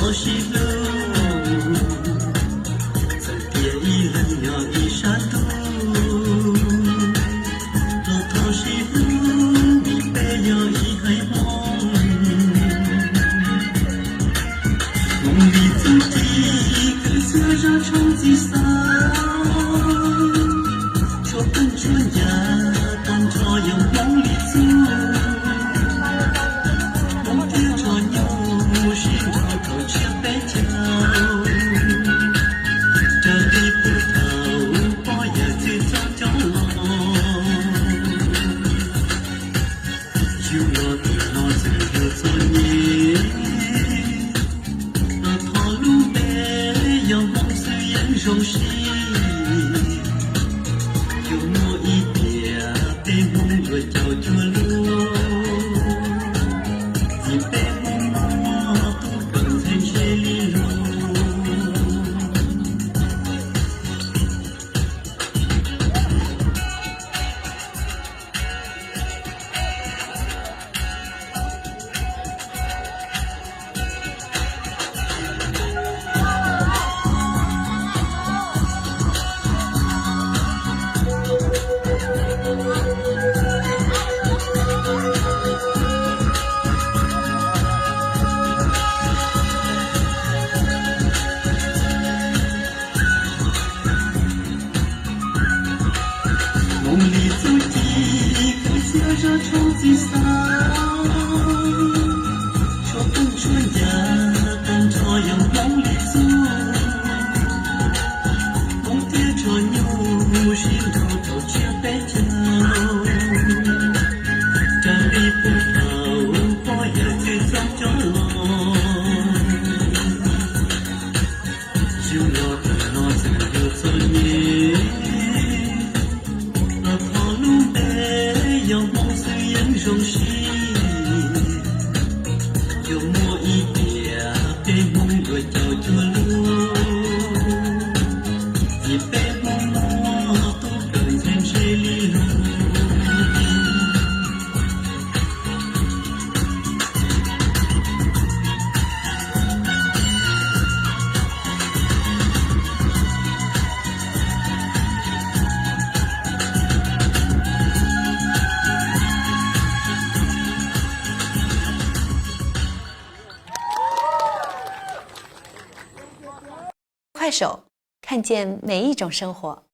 头西路，在别一人鸟一山路，头西路，你背有一海梦，梦里走的可色着冲击伞，说奔春呀，当朝有梦里走。熟悉，有我一点被梦若叫着路，你被我都跟在这里路。梦里走的可色着冲击伞，说奔春呀，当朝阳梦里走，梦跌着牛，心头头却被跳，站立不倒，我也最早就落，就落得那这个作业。有梦虽然熟悉，有我一点被梦若叫着路，一被梦都跟在这里路。快手，看见每一种生活。